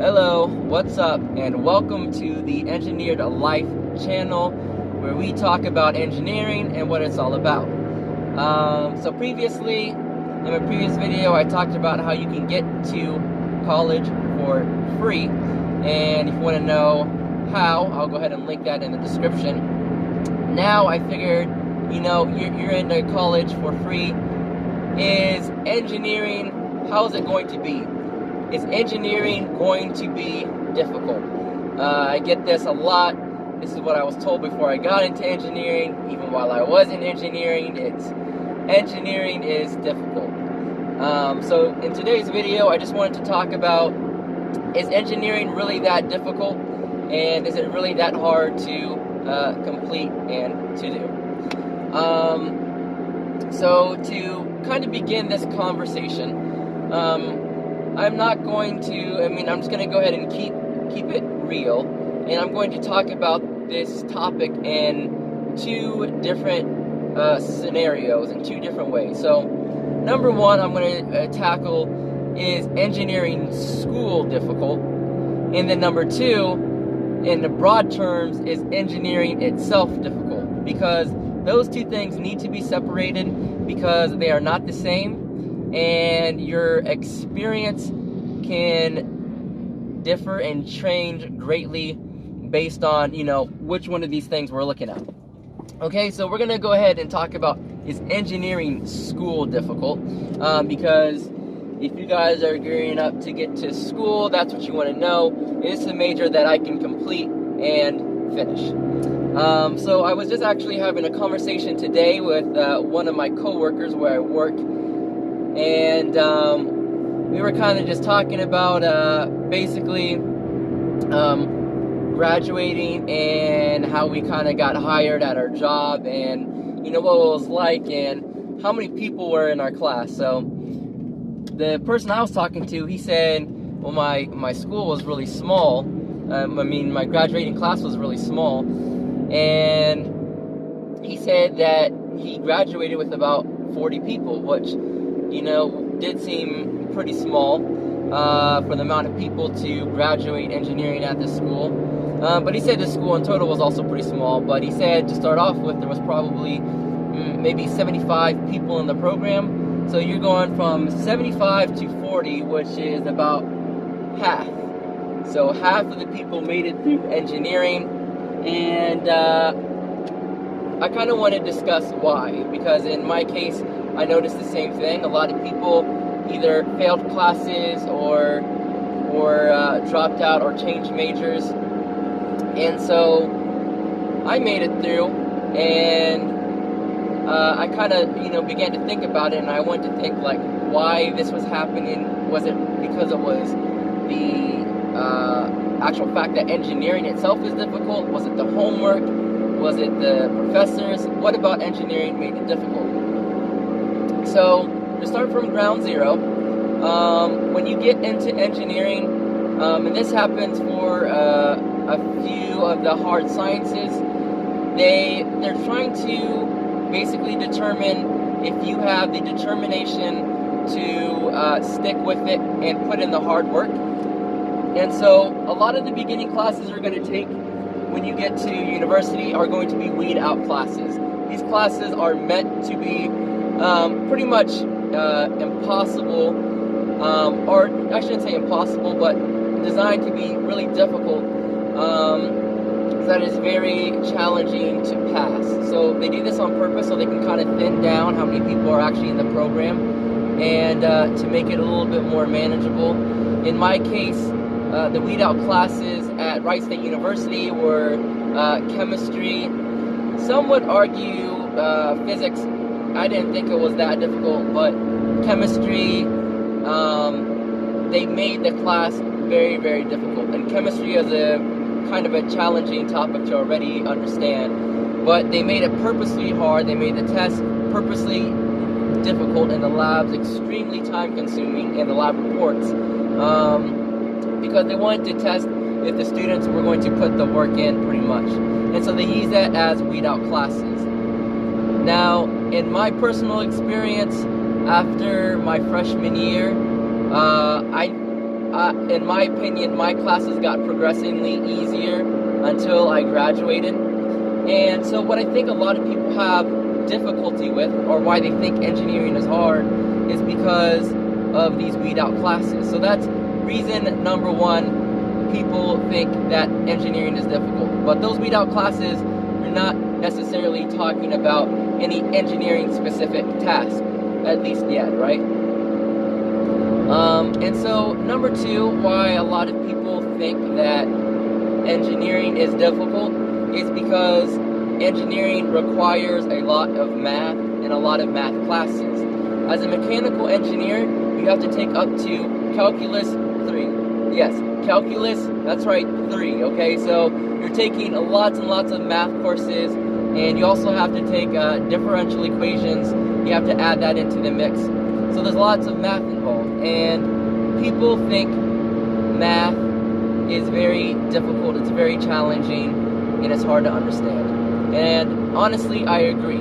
Hello, what's up, and welcome to the Engineered Life channel, where we talk about engineering and what it's all about. So previously, in my previous video, I talked about how you can get to college for free, and if you want to know how, I'll go ahead and link that in the description. Now I figured, you're into college for free. Is engineering, how is it going to be? Is engineering going to be difficult? I get this a lot. This is what I was told before I got into engineering. Even while I was in engineering, engineering is difficult. So in today's video, I just wanted to talk about, is engineering really that difficult? And is it really that hard to complete and to do? So to kind of begin this conversation, I'm not going to, I'm just going to go ahead and keep it real, and I'm going to talk about this topic in two different scenarios, in two different ways. So, number one, I'm going to tackle, is engineering school difficult? And then number two, in the broad terms, is engineering itself difficult? Because those two things need to be separated because they are not the same. And your experience can differ and change greatly based on, which one of these things we're looking at. Okay, so we're going to go ahead and talk about, is engineering school difficult? Because if you guys are gearing up to get to school, that's what you want to know. Is a major that I can complete and finish? So I was just actually having a conversation today with one of my coworkers where I work. And we were kind of just talking about basically graduating and how we kind of got hired at our job, and what it was like and how many people were in our class. So the person I was talking to, he said, well, my school was really small. My graduating class was really small, and he said that he graduated with about 40 people, which did seem pretty small for the amount of people to graduate engineering at this school. But he said the school in total was also pretty small. But he said to start off with, there was probably maybe 75 people in the program. So you're going from 75 to 40, which is about half. So half of the people made it through engineering. And I kind of want to discuss why. Because in my case, I noticed the same thing. A lot of people either failed classes or dropped out or changed majors. And so I made it through, and I kind of began to think about it, and I went to think like why this was happening. Was it because it was the actual fact that engineering itself is difficult? Was it the homework? Was it the professors? What about engineering made it difficult? So, to start from ground zero, when you get into engineering, and this happens for a few of the hard sciences, they're trying to basically determine if you have the determination to stick with it and put in the hard work. And so, a lot of the beginning classes you're going to take when you get to university are going to be weed out classes. These classes are meant to be pretty much impossible, or I shouldn't say impossible, but designed to be really difficult, that is very challenging to pass. So they do this on purpose so they can kind of thin down how many people are actually in the program, and to make it a little bit more manageable. In my case, the weed out classes at Wright State University were chemistry. Some would argue physics. I didn't think it was that difficult, but chemistry, they made the class very, very difficult. And chemistry is a kind of a challenging topic to already understand. But they made it purposely hard. They made the test purposely difficult, and the labs extremely time-consuming, and the lab reports, because they wanted to test if the students were going to put the work in, pretty much. And so they use that as weed out classes. Now, in my personal experience, after my freshman year, I in my opinion, my classes got progressively easier until I graduated. And so what I think a lot of people have difficulty with, or why they think engineering is hard, is because of these weed out classes. So that's reason number one. People think that engineering is difficult, but those weed out classes are not necessarily talking about any engineering specific task, at least yet, right? And so number two, why a lot of people think that engineering is difficult is because engineering requires a lot of math and a lot of math classes. As a mechanical engineer, you have to take up to Calculus 3. Yes, Calculus, that's right, 3, okay? So you're taking lots and lots of math courses, and you also have to take differential equations. You have to add that into the mix. So there's lots of math involved, and people think math is very difficult, it's very challenging, and it's hard to understand. And honestly, I agree.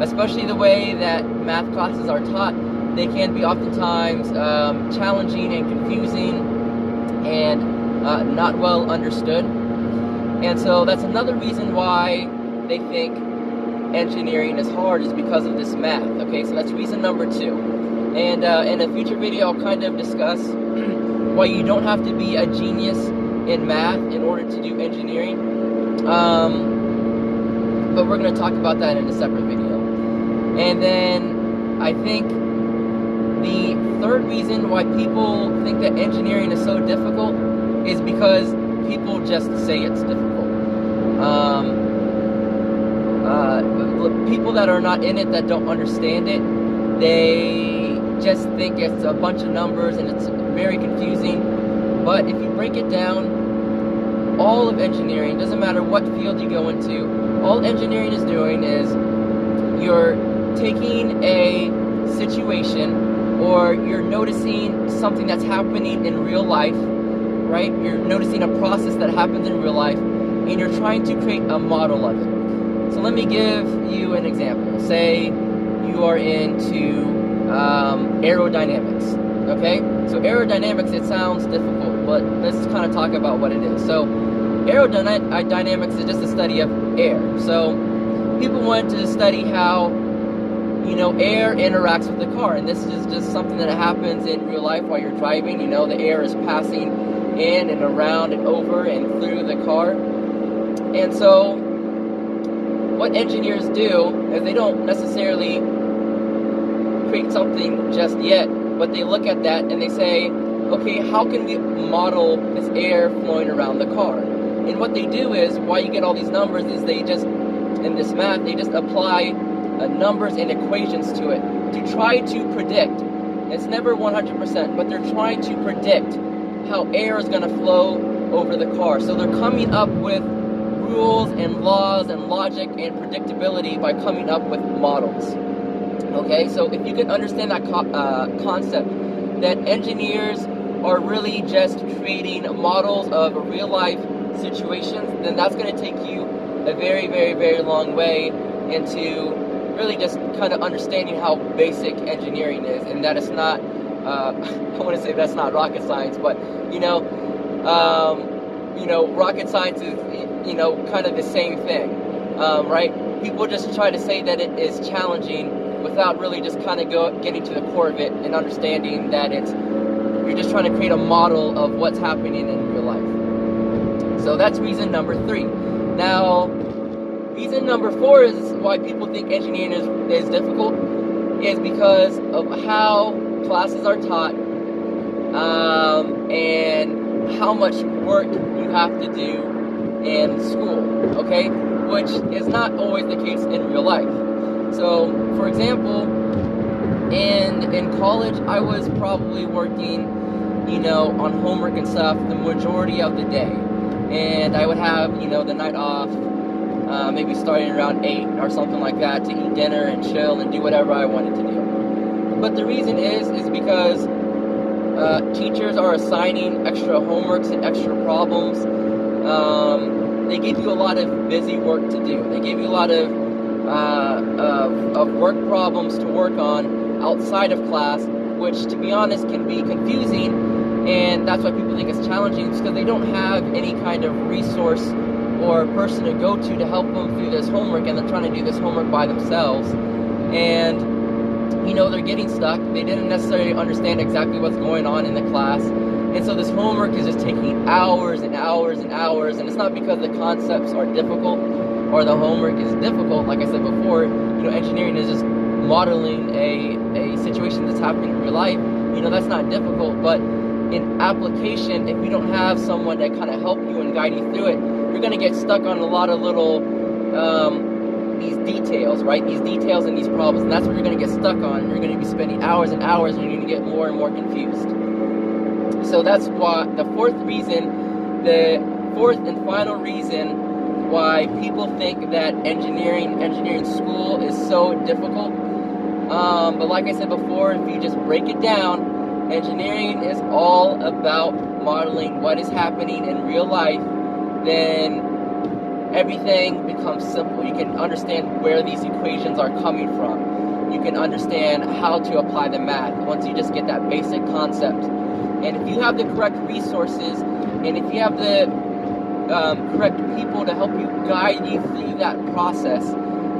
Especially the way that math classes are taught, they can be oftentimes challenging and confusing and not well understood. And so that's another reason why they think engineering is hard, is because of this math. Okay, so that's reason number two. And in a future video, I'll kind of discuss why you don't have to be a genius in math in order to do engineering. But we're going to talk about that in a separate video. And then I think the third reason why people think that engineering is so difficult is because people just say it's difficult. People that are not in it, that don't understand it, they just think it's a bunch of numbers and it's very confusing. But if you break it down, all of engineering, doesn't matter what field you go into, all engineering is doing is you're taking a situation, or you're noticing something that's happening in real life, right? You're noticing a process that happens in real life, and you're trying to create a model of it. So let me give you an example. Say you are into aerodynamics, okay? So aerodynamics, it sounds difficult, but let's kind of talk about what it is. So aerodynamics is just the study of air. So people want to study how, you know, air interacts with the car, and this is just something that happens in real life while you're driving. You know, the air is passing in and around and over and through the car. And so what engineers do is they don't necessarily create something just yet, but they look at that and they say, okay, how can we model this air flowing around the car? And what they do is, why you get all these numbers is they just, in this math, they just apply numbers and equations to it to try to predict. It's never 100%, but they're trying to predict how air is going to flow over the car. So they're coming up with rules and laws and logic and predictability by coming up with models. Okay, so if you can understand that concept, that engineers are really just creating models of real life situations, then that's going to take you a very, very, very long way into really just kind of understanding how basic engineering is, and that it's not, I want to say that's not rocket science, but, you know, rocket science is, you know, kind of the same thing, right? People just try to say that it is challenging without really just kind of getting to the core of it and understanding that you're just trying to create a model of what's happening in real life. So that's reason number 3. Now, reason number 4 is why people think engineering is difficult, is because of how classes are taught, and how much work you have to do in school, okay? Which is not always the case in real life. So, for example, in college, I was probably working, you know, on homework and stuff the majority of the day. And I would have, you know, the night off, maybe starting around 8 or something like that, to eat dinner and chill and do whatever I wanted to do. But the reason is because teachers are assigning extra homeworks and extra problems. They give you a lot of busy work to do. They give you a lot of work problems to work on outside of class, which, to be honest, can be confusing And that's why people think it's challenging. It's because they don't have any kind of resource or person to go to help them through this homework, and they're trying to do this homework by themselves. And they're getting stuck. They didn't necessarily understand exactly what's going on in the class. And so this homework is just taking hours and hours and hours. And it's not because the concepts are difficult or the homework is difficult. Like I said before, engineering is just modeling a situation that's happening in real life. That's not difficult. But in application, if you don't have someone that kind of help you and guide you through it, you're going to get stuck on a lot of little these details, right? These details and these problems, and that's what you're going to get stuck on. You're going to be spending hours and hours, and you're going to get more and more confused. So that's why the fourth and final reason why people think that engineering school is so difficult. But like I said before, if you just break it down, engineering is all about modeling what is happening in real life. Then everything becomes simple. You can understand where these equations are coming from. You can understand how to apply the math once you just get that basic concept. And if you have the correct resources, and if you have the correct people to help you guide you through that process,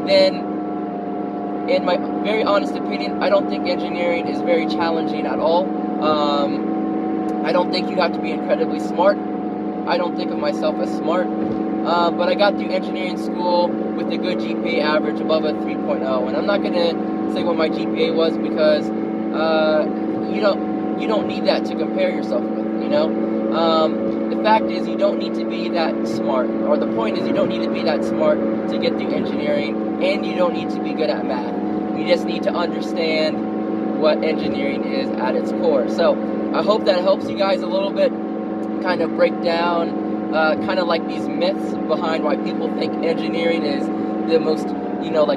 then in my very honest opinion, I don't think engineering is very challenging at all. I don't think you have to be incredibly smart. I don't think of myself as smart. But I got through engineering school with a good GPA average above a 3.0. And I'm not going to say what my GPA was, because you don't need that to compare yourself with, The fact is, you don't need to be that smart. Or the point is, you don't need to be that smart to get through engineering, and you don't need to be good at math. You just need to understand what engineering is at its core. So I hope that helps you guys a little bit, kind of break down kind of like these myths behind why people think engineering is the most,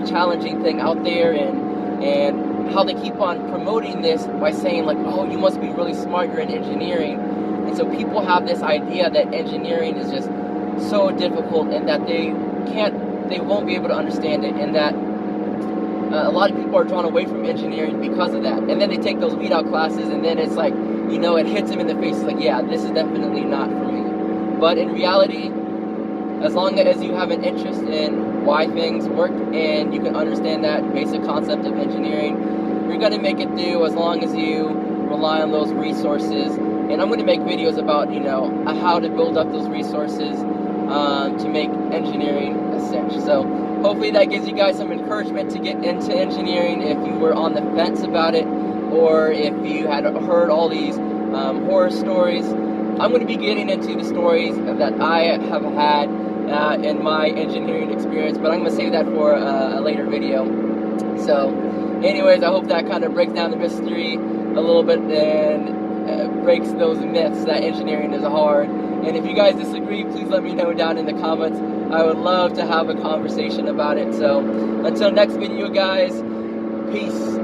challenging thing out there, and how they keep on promoting this by saying like, oh, you must be really smart, you're in engineering. And so people have this idea that engineering is just so difficult, and that they won't be able to understand it, and that a lot of people are drawn away from engineering because of that. And then they take those weed out classes, and then it's like, it hits them in the face, like, yeah, this is definitely not for me. But in reality, as long as you have an interest in why things work, and you can understand that basic concept of engineering, you're going to make it through, as long as you rely on those resources. And I'm going to make videos about, how to build up those resources to make engineering a cinch. So hopefully that gives you guys some encouragement to get into engineering if you were on the fence about it, or if you had heard all these horror stories. I'm going to be getting into the stories that I have had in my engineering experience, but I'm going to save that for a later video. So anyways, I hope that kind of breaks down the mystery a little bit, and breaks those myths that engineering is hard. And if you guys disagree, please let me know down in the comments. I would love to have a conversation about it. So until next video, guys, peace.